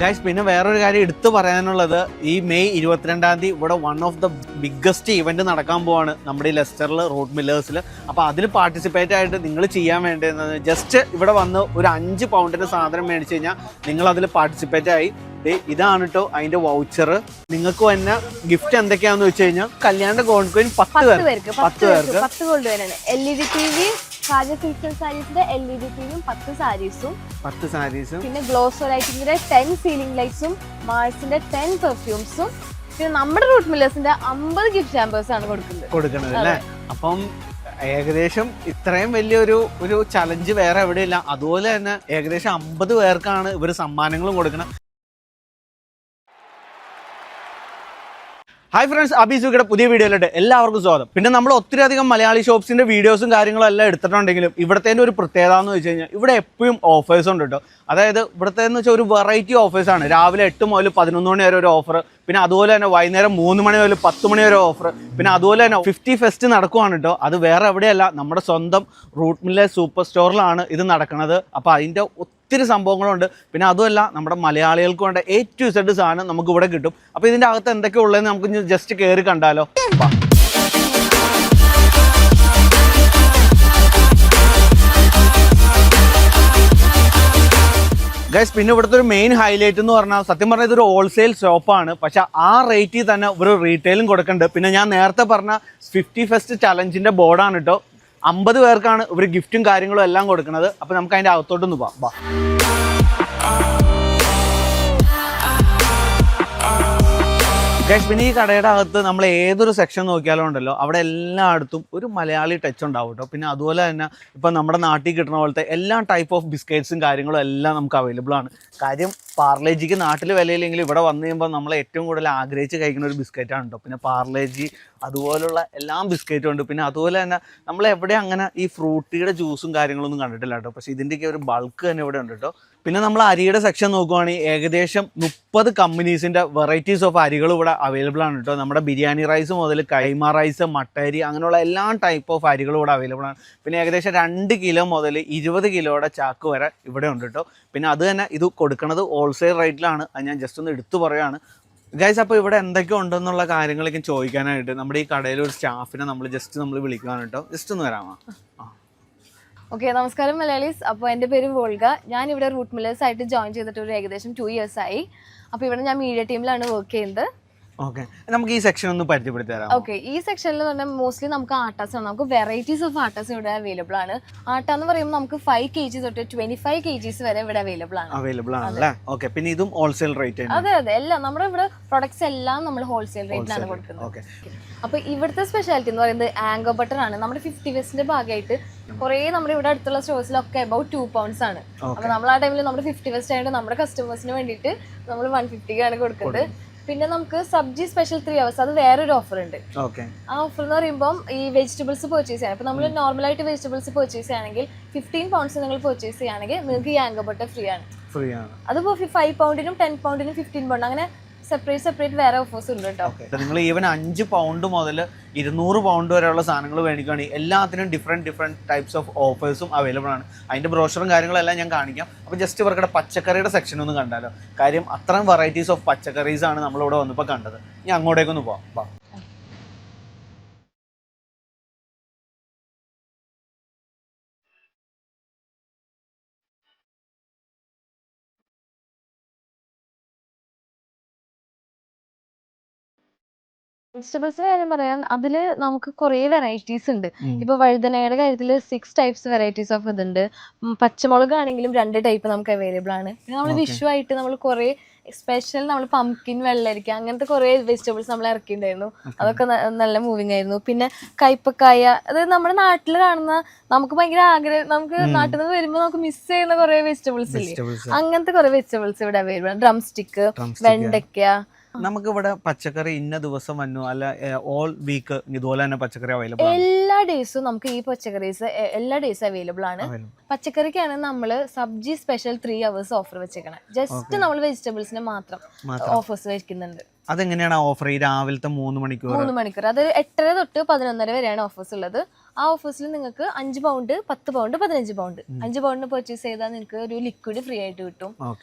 Guys, പിന്നെ വേറൊരു കാര്യം എടുത്തു പറയാനുള്ളത്, ഈ മെയ് 22-ാം തീയതി ഇവിടെ one of the biggest event നടക്കാൻ പോവാണ് നമ്മുടെ ഈ ലെസ്റ്ററിൽ, റൂട്ട് മില്ലേഴ്സിൽ. അപ്പോൾ അതിൽ പാർട്ടിസിപ്പേറ്റ് ആയിട്ട് നിങ്ങൾ ചെയ്യാൻ വേണ്ടത് ജസ്റ്റ് ഇവിടെ വന്ന് ഒരു 5 പൗണ്ടിന്റെ സാധനം മേടിച്ചു കഴിഞ്ഞാൽ നിങ്ങൾ അതിൽ പാർട്ടിസിപ്പേറ്റ് ആയി. ഇതാണ് കേട്ടോ അതിന്റെ വൗച്ചർ. നിങ്ങൾക്ക് തന്നെ ഗിഫ്റ്റ് എന്തൊക്കെയാന്ന് വെച്ച് കഴിഞ്ഞാൽ കല്യാണ ഗോൾഡ് കോയിൻ 10 പേർക്ക് 10 ഗോൾഡ് കോയിനാണ്. LED TV, സാരി സിൽക്ക് സാരീസിന്റെ LED ടിവിയും 10 സാരീസും പിന്നെ ഗ്ലോസ് ലൈറ്റിന്റെ 10 സീലിംഗ് ലൈറ്റ്സും മാൾസിന്റെ 10 പെർഫ്യൂംസും പിന്നെ നമ്മുടെ റൂട്ട് മില്ലേഴ്സിന്റെ 50 ഗിഫ്റ്റ് ഹാമ്പേഴ്സ് ആണ് കൊടുക്കുന്നത് അല്ലേ? അപ്പം ഏകദേശം ഇത്രയും വലിയൊരു ചലഞ്ച് വേറെ എവിടെയില്ല. അതുപോലെ തന്നെ ഏകദേശം 50 പേർക്കാണ് ഇവർ സമ്മാനങ്ങളും കൊടുക്കുന്നത്. ഹായ് ഫ്രണ്ട്സ്, അബീസുയുടെ പുതിയ വീഡിയോയിലോട്ട് എല്ലാവർക്കും സ്വാഗതം. പിന്നെ നമ്മൾ ഒത്തിരി അധികം മലയാളി ഷോപ്സിന്റെ വീഡിയോസും കാര്യങ്ങളും എല്ലാം എടുത്തിട്ടുണ്ടെങ്കിലും ഇവിടുത്തെ ഒരു പ്രത്യേകത എന്ന് വെച്ച് കഴിഞ്ഞാൽ ഇവിടെ എപ്പോഴും ഓഫേഴ്സ് ഉണ്ട് കേട്ടോ. അതായത് ഇവിടുത്തെ എന്ന് വെച്ചാൽ ഒരു വെറൈറ്റി ഓഫേഴ്സാണ്. രാവിലെ 8 മുതൽ 11 മണി വരെ ഒരു ഓഫർ, പിന്നെ അതുപോലെ തന്നെ വൈകുന്നേരം 3 മണി മുതൽ 10 മണി വരെ ഓഫർ, പിന്നെ അതുപോലെ തന്നെ 50 ഫെസ്റ്റ് നടക്കുവാണ് കേട്ടോ. അത് വേറെ എവിടെയല്ല, നമ്മുടെ സ്വന്തം റൂട്ട് മില്ലേഴ്സ് സൂപ്പർ സ്റ്റോറിലാണ് ഇത് നടക്കുന്നത്. അപ്പോൾ അതിൻ്റെ ഒത്തിരി സംഭവങ്ങളുണ്ട്. പിന്നെ അതുമല്ല, നമ്മുടെ മലയാളികൾക്ക് വേണ്ട A to Z സാധനം നമുക്ക് ഇവിടെ കിട്ടും. അപ്പോൾ ഇതിൻ്റെ അകത്ത് എന്തൊക്കെ ഉള്ളതെന്ന് നമുക്ക് ജസ്റ്റ് കയറി കണ്ടാലോ. ഗൈസ്, പിന്നെ ഇവിടുത്തെ ഒരു മെയിൻ ഹൈലൈറ്റ് എന്ന് പറഞ്ഞാൽ, സത്യം പറഞ്ഞാൽ ഇതൊരു ഹോൾസെയിൽ ഷോപ്പാണ്. പക്ഷെ ആ റേറ്റിൽ തന്നെ ഒരു റീറ്റെയിലും കൊടുക്കുന്നുണ്ട്. പിന്നെ ഞാൻ നേരത്തെ പറഞ്ഞ 50 ഫെസ്റ്റ് ചലഞ്ചിന്റെ ബോർഡാണ് കേട്ടോ. 50 പേർക്കാണ് ഇവർ ഗിഫ്റ്റും കാര്യങ്ങളും എല്ലാം കൊടുക്കുന്നത്. അപ്പോൾ നമുക്ക് അതിൻ്റെ അകത്തോട്ടൊന്ന് പോവാം. ഗൈസ്, പിന്നെ ഈ കടയുടെ അകത്ത് നമ്മൾ ഏതൊരു സെക്ഷൻ നോക്കിയാലും ഉണ്ടല്ലോ, അവിടെ എല്ലായിടത്തും ഒരു മലയാളി ടച്ച് ഉണ്ടാവും കേട്ടോ. പിന്നെ അതുപോലെ തന്നെ ഇപ്പം നമ്മുടെ നാട്ടിൽ കിട്ടുന്ന പോലത്തെ എല്ലാ ടൈപ്പ് ഓഫ് ബിസ്ക്കറ്റ്സും കാര്യങ്ങളും എല്ലാം നമുക്ക് അവൈലബിൾ ആണ്. കാര്യം പാർലേജിക്ക് നാട്ടിൽ വിലയില്ലെങ്കിൽ ഇവിടെ വന്നു കഴിയുമ്പോൾ നമ്മൾ ഏറ്റവും കൂടുതൽ ആഗ്രഹിച്ച് കഴിക്കുന്ന ഒരു ബിസ്ക്കറ്റാണ് കേട്ടോ. പിന്നെ പാർലേജി അതുപോലുള്ള എല്ലാ ബിസ്ക്കറ്റും ഉണ്ട്. പിന്നെ അതുപോലെ തന്നെ നമ്മൾ എവിടെ അങ്ങനെ ഈ ഫ്രൂട്ടിയുടെ ജ്യൂസും കാര്യങ്ങളൊന്നും കണ്ടിട്ടില്ല കേട്ടോ. പക്ഷേ ഇതിൻ്റെയൊക്കെ ഒരു ബൾക്ക് തന്നെ ഇവിടെ ഉണ്ട് കേട്ടോ. പിന്നെ നമ്മൾ അരിയുടെ സെക്ഷൻ നോക്കുവാണെങ്കിൽ ഏകദേശം 30 കമ്പനീസിൻ്റെ വെറൈറ്റീസ് ഓഫ് അരികൾ ഇവിടെ അവൈലബിൾ ആണ് കേട്ടോ. നമ്മുടെ ബിരിയാണി റൈസ് മുതൽ കൈമ റൈസ്, മട്ടരി, അങ്ങനെയുള്ള എല്ലാ ടൈപ്പ് ഓഫ് അരികളും ഇവിടെ അവൈലബിൾ ആണ്. പിന്നെ ഏകദേശം 2 കിലോ മുതൽ 20 കിലോയുടെ ചാക്ക് വരെ ഇവിടെ ഉണ്ട് കേട്ടോ. പിന്നെ അത് തന്നെ ഇത് കൊടുക്കുന്നത് ഹോൾസെയിൽ റേറ്റിലാണ്. അത് ഞാൻ ജസ്റ്റ് ഒന്ന് എടുത്തു പറയുകയാണ് ഗൈസ്. അപ്പോൾ ഇവിടെ എന്തൊക്കെ ഉണ്ടെന്നുള്ള കാര്യങ്ങളൊക്കെ ചോദിക്കാനായിട്ട് നമ്മുടെ ഈ കടയിലെ ഒരു സ്റ്റാഫിനെ നമ്മൾ വിളിക്കുകയാണ് കേട്ടോ. ജസ്റ്റ് ഒന്ന് വരാമോ? ഓക്കെ, നമസ്കാരം മലയാളീസ്. അപ്പോൾ എൻ്റെ പേര് വോൾഗ. ഞാനിവിടെ റൂട്ട് മില്ലേഴ്സ് ആയിട്ട് ജോയിൻ ചെയ്തിട്ട് ഒരു ഏകദേശം 2 years ആയി. അപ്പോൾ ഇവിടെ ഞാൻ മീഡിയ ടീമിലാണ് വർക്ക് ചെയ്യുന്നത്. ഓക്കെ, നമുക്ക് ഈ സെക്ഷൻ ഒന്ന് പരിചയപ്പെടുത്തി തരാം. ഓക്കെ, ഈ സെക്ഷനിൽ പറഞ്ഞാൽ മോസ്റ്റ്ലി നമുക്ക് ആട്ടാസ് ആണ്. നമുക്ക് വെറൈറ്റീസ് ഓഫ് ആട്ടാസ് ഇവിടെ അവൈലബിൾ ആണ്. ആട്ട എന്ന് പറയുമ്പോൾ നമുക്ക് 5 kg തൊട്ട് 25 kg വരെ ഇവിടെ അവൈലബിൾ ആണ്. ഓക്കെ, പിന്നെ ഇതും ഹോൾസെയിൽ റേറ്റ്? അതെ, എല്ലാം നമ്മുടെ ഇവിടെ പ്രൊഡക്ട്സ് എല്ലാം നമ്മൾ ഹോൾസെയിൽ റേറ്റിലാണ് കൊടുക്കുന്നത്. അപ്പൊ ഇവിടുത്തെ സ്പെഷ്യാലിറ്റി എന്ന് പറയുന്നത് ആങ്കർ ബട്ടർ ആണ്. നമ്മുടെ 50 ഫെസ്റ്റിന്റെ ഭാഗമായിട്ട് കുറെ നമ്മുടെ ഇവിടെ അടുത്തുള്ള സ്റ്റോഴ്സിലൊക്കെ അബൌട്ട് 2 pounds ആണ്. അപ്പൊ നമ്മൾ ആ ടൈമിൽ നമ്മുടെ 50 ഫെസ്റ്റ് ആയിട്ട് നമ്മുടെ കസ്റ്റമേഴ്സിന് വേണ്ടിയിട്ട് നമ്മൾ 150 ആണ് കൊടുക്കുന്നത്. പിന്നെ നമുക്ക് സബ്ജി സ്പെഷ്യൽ 3 hours, അത് വേറൊരു ഓഫർ ഉണ്ട്. ആ ഓഫർ എന്ന് പറയുമ്പോൾ ഈ വെജിറ്റബിൾസ് പർച്ചേസ് ചെയ്യാം. ഇപ്പൊ നമ്മൾ നോർമലായിട്ട് വെജിറ്റബിൾസ് പർച്ചേസ് ചെയ്യുകയാണെങ്കിൽ 15 pounds നിങ്ങൾ പർച്ചേസ് ചെയ്യുകയാണെങ്കിൽ നിങ്ങൾക്ക് ഈ ആങ്കർ ബട്ടർ ഫ്രീ ആണ്. അതിപ്പോ 5 poundനും 10 poundനും 15 pound അങ്ങനെ സെപ്പറേറ്റ് വേറെ ഓഫേഴ്സ് ഉണ്ട് കേട്ടോ. നിങ്ങൾ ഈവൻ 5 പൗണ്ട് മുതൽ 200 പൗണ്ട് വരെയുള്ള സാധനങ്ങൾ മേടിക്കുകയാണെങ്കിൽ എല്ലാത്തിനും ഡിഫറെന്റ് ടൈപ്സ് ഓഫ് ഓഫേഴ്സും അവൈലബിൾ ആണ്. അതിന്റെ ബ്രോഷറും കാര്യങ്ങളെല്ലാം ഞാൻ കാണിക്കാം. അപ്പോൾ ജസ്റ്റ് ഇവർക്കുടെ പച്ചക്കറിയുടെ സെക്ഷൻ ഒന്ന് കണ്ടാലോ. കാര്യം അത്രയും വെറൈറ്റീസ് ഓഫ് പച്ചക്കറീസ് ആണ് നമ്മളിവിടെ വന്നപ്പോൾ കണ്ടത്. ഇനി അങ്ങോട്ടേക്കൊന്ന് പോവാം. വെജിറ്റബിൾസിന്റെ കാര്യം പറയാൻ, അതില് നമുക്ക് കുറെ വെറൈറ്റീസ് ഉണ്ട്. ഇപ്പൊ വഴുതനയുടെ കാര്യത്തിൽ 6 types വെറൈറ്റീസ് ഓഫ് ഇതുണ്ട്. പച്ചമുളക് ആണെങ്കിലും 2 type നമുക്ക് അവൈലബിൾ ആണ്. പിന്നെ നമ്മൾ വിഷു ആയിട്ട് നമ്മൾ കുറെ സ്പെഷ്യൽ നമ്മൾ പംകിൻ, വെള്ളരിക്ക, അങ്ങനത്തെ കുറെ വെജിറ്റബിൾസ് നമ്മൾ ഇറക്കിയിട്ടുണ്ടായിരുന്നു. അതൊക്കെ നല്ല മൂവിങ് ആയിരുന്നു. പിന്നെ കൈപ്പക്കായ, അതായത് നമ്മുടെ നാട്ടിൽ കാണുന്ന നമുക്ക് ഭയങ്കര ആഗ്രഹം, നമുക്ക് നാട്ടിൽ നിന്ന് വരുമ്പോൾ നമുക്ക് മിസ് ചെയ്യുന്ന കുറെ വെജിറ്റബിൾസ് ഇല്ലേ, അങ്ങനത്തെ കുറെ വെജിറ്റബിൾസ് ഇവിടെ അവൈലബിൾ ആണ്. ഡ്രം സ്റ്റിക്ക്, വെണ്ടയ്ക്ക. നമുക്ക് ഇവിടെ പച്ചക്കറി ഇന്ന ദിവസം വന്നു അല്ല ഓൾ വീക്ക് ഇതുപോലെ തന്നെ പച്ചക്കറി അവൈലബിൾ ആണ്? എല്ലാ ഡേയ്സും നമുക്ക് ഈ പച്ചക്കറീസ് എല്ലാ ഡേയ്സും അവൈലബിൾ ആണ്. പച്ചക്കറിക്കാണ് നമ്മൾ സബ്ജി സ്പെഷ്യൽ 3 hours ഓഫർ വെച്ചേക്കണം. ജസ്റ്റ് നമ്മൾ വെജിറ്റബിൾസിന് മാത്രം ഓഫേഴ്സ് വെക്കുന്നുണ്ട്. അതെങ്ങനെയാണ് ഓഫർ ഈ രാവിലത്തെ 3 മണിക്കൂർ? 3 മണിക്കൂർ, അത് 8:30 തൊട്ട് 11:30 വരെയാണ് ഓഫേഴ്സ് ഉള്ളത്. ആ ഓഫേഴ്സിൽ നിങ്ങൾക്ക് 5 പൗണ്ട്, 10 പൗണ്ട്, 15 പൗണ്ട്. 5 പൗണ്ടിന് പർച്ചേസ് ചെയ്താൽ നിങ്ങൾക്ക് ഒരു ലിക്വിഡ് ഫ്രീ ആയിട്ട് കിട്ടും.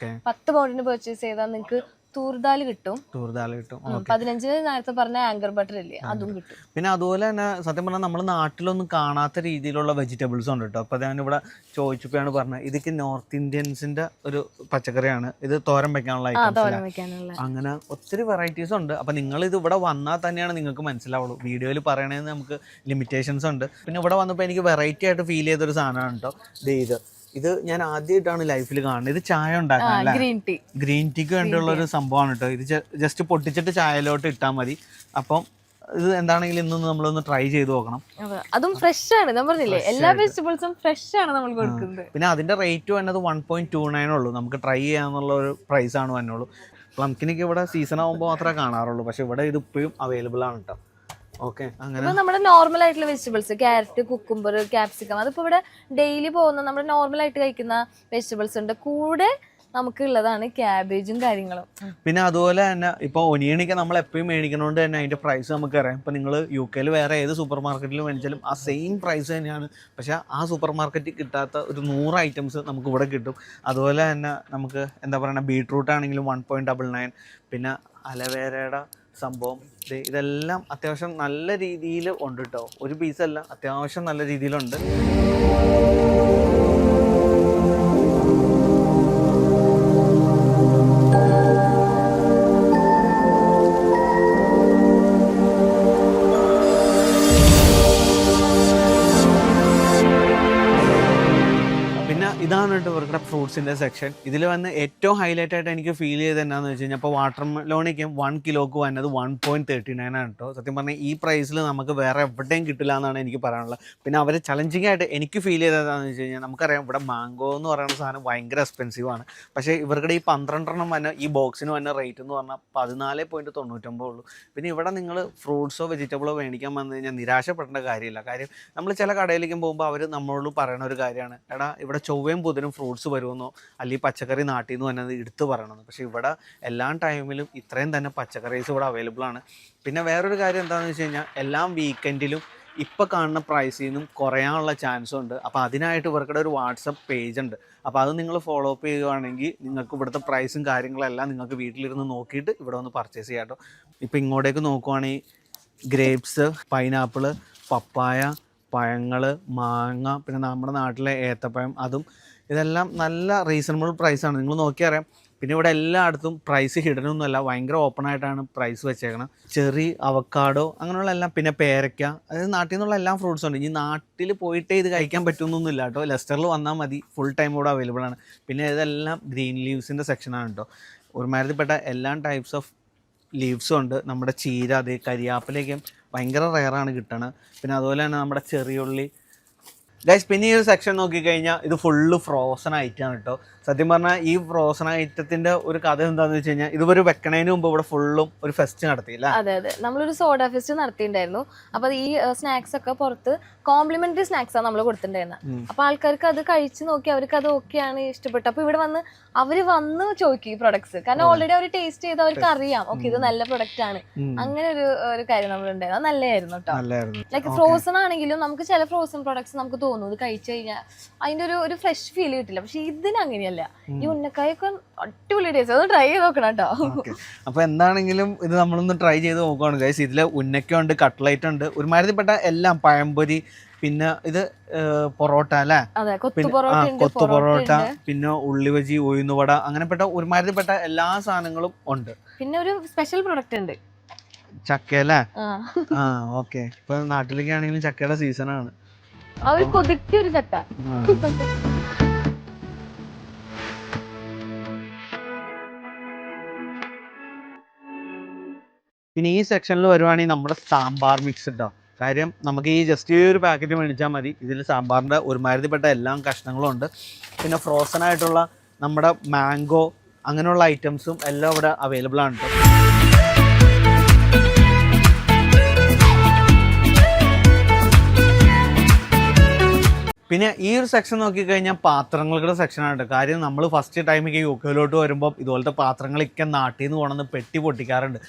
10 പൗണ്ടിന് പർച്ചേസ് ചെയ്താൽ നിങ്ങൾക്ക് തൂർദാൽ കിട്ടും. 15 നേരത്തെ പറഞ്ഞ ആങ്കർ ബട്ടർ ഇല്ലേ, അതും കിട്ടും. പിന്നെ അതുപോലെ തന്നെ സത്യം പറഞ്ഞാൽ നമ്മൾ നാട്ടിലൊന്നും കാണാത്ത രീതിയിലുള്ള വെജിറ്റബിൾസ് ഉണ്ട് കേട്ടോ. അപ്പോൾ ഞാനിവിടെ ചോദിച്ചപ്പോഴാണ് പറഞ്ഞത് ഇതൊക്കെ നോർത്ത് ഇന്ത്യൻസിന്റെ ഒരു പച്ചക്കറിയാണ്, ഇത് തോരൻ വെക്കാനുള്ള ഐറ്റംസ്. അങ്ങനെ ഒത്തിരി വെറൈറ്റീസ് ഉണ്ട്. അപ്പൊ നിങ്ങൾ ഇത് ഇവിടെ വന്നാൽ തന്നെയാണ് നിങ്ങൾക്ക് മനസ്സിലാവുള്ളൂ. വീഡിയോയിൽ പറയണേന്ന് നമുക്ക് ലിമിറ്റേഷൻസ് ഉണ്ട്. പിന്നെ ഇവിടെ വന്നപ്പോൾ എനിക്ക് വെറൈറ്റി ആയിട്ട് ഫീൽ ചെയ്തൊരു സാധനമാണ് കേട്ടോ. ഇത് ഞാൻ ആദ്യമായിട്ടാണ് ലൈഫിൽ കാണുന്നത്. ഇത് ചായ ഉണ്ടാക്കാൻ ഗ്രീൻ ടീക്ക് വേണ്ടിയുള്ള ഒരു സംഭവമാണ് കേട്ടോ. ഇത് ജസ്റ്റ് പൊട്ടിച്ചിട്ട് ചായയിലോട്ട് ഇട്ടാൽ മതി. അപ്പം ഇത് എന്താണെങ്കിലും ഇന്നൊന്ന് നമ്മളൊന്ന് ട്രൈ ചെയ്ത് നോക്കണം. അതും ഫ്രഷ് ആണ്, ഞാൻ പറഞ്ഞില്ലേ എല്ലാ വെജിറ്റബിൾസും ഫ്രഷ് ആണ് നമ്മൾ കൊടുക്കുന്നത്. പിന്നെ അതിന്റെ റേറ്റ് വന്നത് 1.29 ഉള്ളൂ. നമുക്ക് ട്രൈ ചെയ്യാന്നുള്ള ഒരു പ്രൈസ് ആണ് വന്നുള്ളൂ. പ്ലംകിനൊക്കെ ഇവിടെ സീസൺ ആകുമ്പോൾ മാത്രമേ കാണാറുള്ളൂ. പക്ഷെ ഇവിടെ ഇത് ഇപ്പോഴും അവൈലബിൾ ആണ് കേട്ടോ. അങ്ങനെ നമ്മുടെ നോർമൽ ആയിട്ടുള്ള വെജിറ്റബിൾസ്, ക്യാരറ്റ്, കുക്കുംബർ, ക്യാപ്സിക്കം, അതിപ്പോ ഇവിടെ ഡെയിലി പോകുന്ന നമ്മൾ നോർമൽ ആയിട്ട് കഴിക്കുന്ന വെജിറ്റബിൾസ് ഉണ്ട്. കൂടെ നമുക്ക് ഉള്ളതാണ് ക്യാബേജും കാര്യങ്ങളും. പിന്നെ അതുപോലെ തന്നെ ഇപ്പൊ ഒനിയനൊക്കെ നമ്മൾ എപ്പോഴും മേടിക്കുന്നതുകൊണ്ട് തന്നെ അതിന്റെ പ്രൈസ് നമുക്ക് അറിയാം. ഇപ്പൊ നിങ്ങൾ UK വേറെ ഏത് സൂപ്പർ മാർക്കറ്റിൽ മേടിച്ചാലും ആ സെയിം പ്രൈസ് തന്നെയാണ്. പക്ഷെ ആ സൂപ്പർ മാർക്കറ്റിൽ കിട്ടാത്ത ഒരു 100 ഐറ്റംസ് നമുക്ക് ഇവിടെ കിട്ടും. അതുപോലെ തന്നെ നമുക്ക് എന്താ പറയുക, ബീട്രൂട്ട് ആണെങ്കിലും 1.99. പിന്നെ അലവേരയുടെ സംഭവം ഇതെല്ലാം അത്യാവശ്യം നല്ല രീതിയിൽ ഉണ്ട് കേട്ടോ. ഒരു പീസല്ല, അത്യാവശ്യം നല്ല രീതിയിലുണ്ട്. ഇതാണ് കേട്ടോ ഇവരുടെ ഫ്രൂട്ട്സിൻ്റെ സെക്ഷൻ. ഇതിൽ വന്ന് ഏറ്റവും ഹൈലൈറ്റ് ആയിട്ട് എനിക്ക് ഫീൽ ചെയ്ത് എന്നാന്ന് വെച്ച് കഴിഞ്ഞാൽ ഇപ്പോൾ വാട്ടർ മെലോണിക്കും 1 കിലോക്ക് വന്നത് 1.39 ആണ് കേട്ടോ. സത്യം പറഞ്ഞാൽ ഈ പ്രൈസിൽ നമുക്ക് വേറെ എവിടെയും കിട്ടില്ല എന്നാണ് എനിക്ക് പറയാനുള്ളത്. പിന്നെ അവർ ചലഞ്ചിങ് ആയിട്ട് എനിക്ക് ഫീൽ ചെയ്തതാണെന്ന് വെച്ച് കഴിഞ്ഞാൽ നമുക്കറിയാം ഇവിടെ മാംഗോ എന്ന് പറയുന്ന സാധനം ഭയങ്കര എക്സ്പെൻസീവ് ആണ്. പക്ഷേ ഇവരുടെ ഈ 12 വന്ന ഈ ബോക്സിന് വന്ന റേറ്റ് എന്ന് പറഞ്ഞാൽ 14.99 ഉള്ളൂ. പിന്നെ ഇവിടെ നിങ്ങൾ ഫ്രൂട്ട്സോ വെജിറ്റബിളോ മേടിക്കാൻ വന്നു കഴിഞ്ഞാൽ നിരാശപ്പെടേണ്ട കാര്യമില്ല. കാര്യം നമ്മൾ ചില കടയിലേക്കും പോകുമ്പോൾ അവർ നമ്മളോട് പറയുന്ന ഒരു കാര്യമാണ്, എടാ ഇവിടെ ചൊവ്വയും ബുധനും ഫ്രൂട്ട്സ് വരുമെന്നോ അല്ലെങ്കിൽ പച്ചക്കറി നാട്ടിൽ നിന്ന് തന്നെ എടുത്ത് പറയണമെന്ന്. പക്ഷേ ഇവിടെ എല്ലാ ടൈമിലും ഇത്രയും തന്നെ പച്ചക്കറീസ് ഇവിടെ അവൈലബിൾ ആണ്. പിന്നെ വേറൊരു കാര്യം എന്താണെന്ന് വെച്ച് കഴിഞ്ഞാൽ എല്ലാ വീക്കെൻഡിലും ഇപ്പോൾ കാണുന്ന പ്രൈസിൽ നിന്നും കുറയാനുള്ള ചാൻസും ഉണ്ട്. അപ്പോൾ അതിനായിട്ട് ഇവർക്കുടെ ഒരു വാട്സപ്പ് പേജ് ഉണ്ട്. അപ്പോൾ അത് നിങ്ങൾ ഫോളോ അപ്പ് ചെയ്യുകയാണെങ്കിൽ നിങ്ങൾക്ക് ഇവിടുത്തെ പ്രൈസും കാര്യങ്ങളെല്ലാം നിങ്ങൾക്ക് വീട്ടിലിരുന്ന് നോക്കിയിട്ട് ഇവിടെ ഒന്ന് പർച്ചേസ് ചെയ്യാം കേട്ടോ. ഇപ്പോൾ ഇങ്ങോട്ടേക്ക് നോക്കുവാണെങ്കിൽ ഗ്രേപ്സ്, പൈനാപ്പിള്, പപ്പായ, പഴങ്ങൾ, മാങ്ങ, പിന്നെ നമ്മുടെ നാട്ടിലെ ഏത്തപ്പഴം, അതും ഇതെല്ലാം നല്ല റീസണബിൾ പ്രൈസാണ്. നിങ്ങൾ നോക്കിയറിയാം. പിന്നെ ഇവിടെ എല്ലായിടത്തും പ്രൈസ് ഹിഡനൊന്നുമല്ല, ഭയങ്കര ഓപ്പൺ ആയിട്ടാണ് പ്രൈസ് വെച്ചേക്കണം. ചെറി, അവക്കാഡോ, അങ്ങനെയുള്ള എല്ലാം. പിന്നെ പേരയ്ക്ക, അതായത് നാട്ടിൽ നിന്നുള്ള എല്ലാ ഫ്രൂട്ട്സും ഉണ്ട്. ഇനി നാട്ടിൽ പോയിട്ടേ ഇത് കഴിക്കാൻ പറ്റുന്നൊന്നുമില്ല കേട്ടോ. ലെസ്റ്ററിൽ വന്നാൽ മതി, ഫുൾ ടൈം ഇവിടെ അവൈലബിൾ ആണ്. പിന്നെ ഇതെല്ലാം ഗ്രീൻ ലീവ്സിൻ്റെ സെക്ഷനാണ് കേട്ടോ. ഒരുമാതിരിപ്പെട്ട എല്ലാ ടൈപ്സ് ഓഫ് ലീവ്സും ഉണ്ട്. നമ്മുടെ ചീര, അത് കരിയാപ്പിലേക്കും ഭയങ്കര റെയറാണ് കിട്ടണത്. പിന്നെ അതുപോലെ തന്നെ നമ്മുടെ ചെറിയുള്ളി ഗൈസ്. പിന്നെ ഈ ഒരു സെക്ഷൻ നോക്കിക്കഴിഞ്ഞാൽ ഇത് ഫുള്ള് ഫ്രോസൺ ഐറ്റമാണ് കേട്ടോ. സത്യം പറഞ്ഞാൽ ഈ ഫ്രോസൺ ഐറ്റത്തിന്റെ ഒരു കഥ എന്താന്ന് വെച്ച് കഴിഞ്ഞാൽ ഇതുവരെ വെക്കണതിന് മുമ്പ് ഇവിടെ ഫുള്ളും ഒരു ഫെസ്റ്റ് നടത്തിയില്ല. അതെ, നമ്മളൊരു സോഡ ഫെസ്റ്റ് നടത്തിയിട്ടുണ്ടായിരുന്നു. അപ്പൊ ഈ സ്നാക്സ് ഒക്കെ പുറത്ത് കോംപ്ലിമെന്ററി സ്നാക്സ് ആണ് നമ്മൾ കൊടുത്തിട്ടുണ്ടായിരുന്നത്. അപ്പൊ ആൾക്കാർക്ക് അത് കഴിച്ചു നോക്കി അവർക്ക് അത് ഓക്കെയാണ് ഇഷ്ടപ്പെട്ടു. അപ്പൊ ഇവിടെ അവര് വന്ന് ചോദിക്കും ഈ പ്രൊഡക്ട്സ്. കാരണം ഓൾറെഡി അവർ ടേസ്റ്റ് ചെയ്ത് അവർക്ക് അറിയാം ഓക്കെ ഇത് നല്ല പ്രൊഡക്റ്റ് ആണ്. അങ്ങനെ ഒരു കാര്യം നമ്മളുണ്ടായിരുന്നു. അത് നല്ലതായിരുന്നു കേട്ടോ. ലൈക്ക് ഫ്രോസൺ ആണെങ്കിലും നമുക്ക് ചില ഫ്രോസൺ പ്രൊഡക്ട്സ് നമുക്ക് തോന്നും ഇത് കഴിച്ചു കഴിഞ്ഞാൽ അതിന്റെ ഒരു ഫ്രഷ് ഫീൽ കിട്ടില്ല. പക്ഷെ ഇതിന് അങ്ങനെയല്ല. ഈ ഉന്നക്കായൊക്കെ അടിപൊളി ടേസ്റ്റ്. അത് ട്രൈ ചെയ്ത് നോക്കണം കേട്ടോ. അപ്പൊ എന്താണെങ്കിലും ഇത് നമ്മളൊന്ന് ട്രൈ ചെയ്ത് നോക്കുകയാണ് ഗൈസ്. ഇതില് ഉന്നക്ക ഉണ്ട്, കട്ട്ലൈറ്റ് ഉണ്ട്, ഒരുമാതിരിപ്പെട്ട എല്ലാം, പഴംപൊരി, പിന്നെ ഇത് പൊറോട്ട അല്ലേ, കൊത്തു പൊറോട്ട, പിന്നെ ഉള്ളിവജി, ഉഴുന്നുവട, അങ്ങനെപ്പെട്ട ഒരുമാതിരിപ്പെട്ട എല്ലാ സാധനങ്ങളും ഉണ്ട്. പിന്നെ ഒരു സ്പെഷ്യൽ പ്രൊഡക്റ്റ് ഉണ്ട്, ചക്ക അല്ലേ. ഓക്കെ. ഇപ്പൊ നാട്ടിലേക്ക് ആണെങ്കിലും ചക്കയുടെ സീസണാണ്. കൊതിക്കൊരു ചക്ക. പിന്നെ ഈ സെക്ഷനിൽ വരുവാണെങ്കിൽ നമ്മുടെ സാമ്പാർ മിക്സ് ഉണ്ടോ. കാര്യം നമുക്ക് ഈ ജസ്റ്റ് ഈ ഒരു പാക്കറ്റ് മേടിച്ചാൽ മതി. ഇതിൽ സാമ്പാറിൻ്റെ ഒരുമാതിരിപ്പെട്ട എല്ലാ കഷ്ണങ്ങളും ഉണ്ട്. പിന്നെ ഫ്രോസൺ ആയിട്ടുള്ള നമ്മുടെ മാംഗോ, അങ്ങനെയുള്ള ഐറ്റംസും എല്ലാം ഇവിടെ അവൈലബിൾ ആണ് കേട്ടോ. പിന്നെ ഈ ഒരു സെക്ഷൻ നോക്കിക്കഴിഞ്ഞാൽ പാത്രങ്ങളുടെ സെക്ഷനാണ് കേട്ടോ. കാര്യം നമ്മൾ ഫസ്റ്റ് ടൈം UK വരുമ്പോൾ ഇതുപോലത്തെ പാത്രങ്ങളൊക്കെ നാട്ടിൽ നിന്ന് കൊണ്ടുവന്ന് പെട്ടി പൊട്ടിക്കാറുണ്ട്.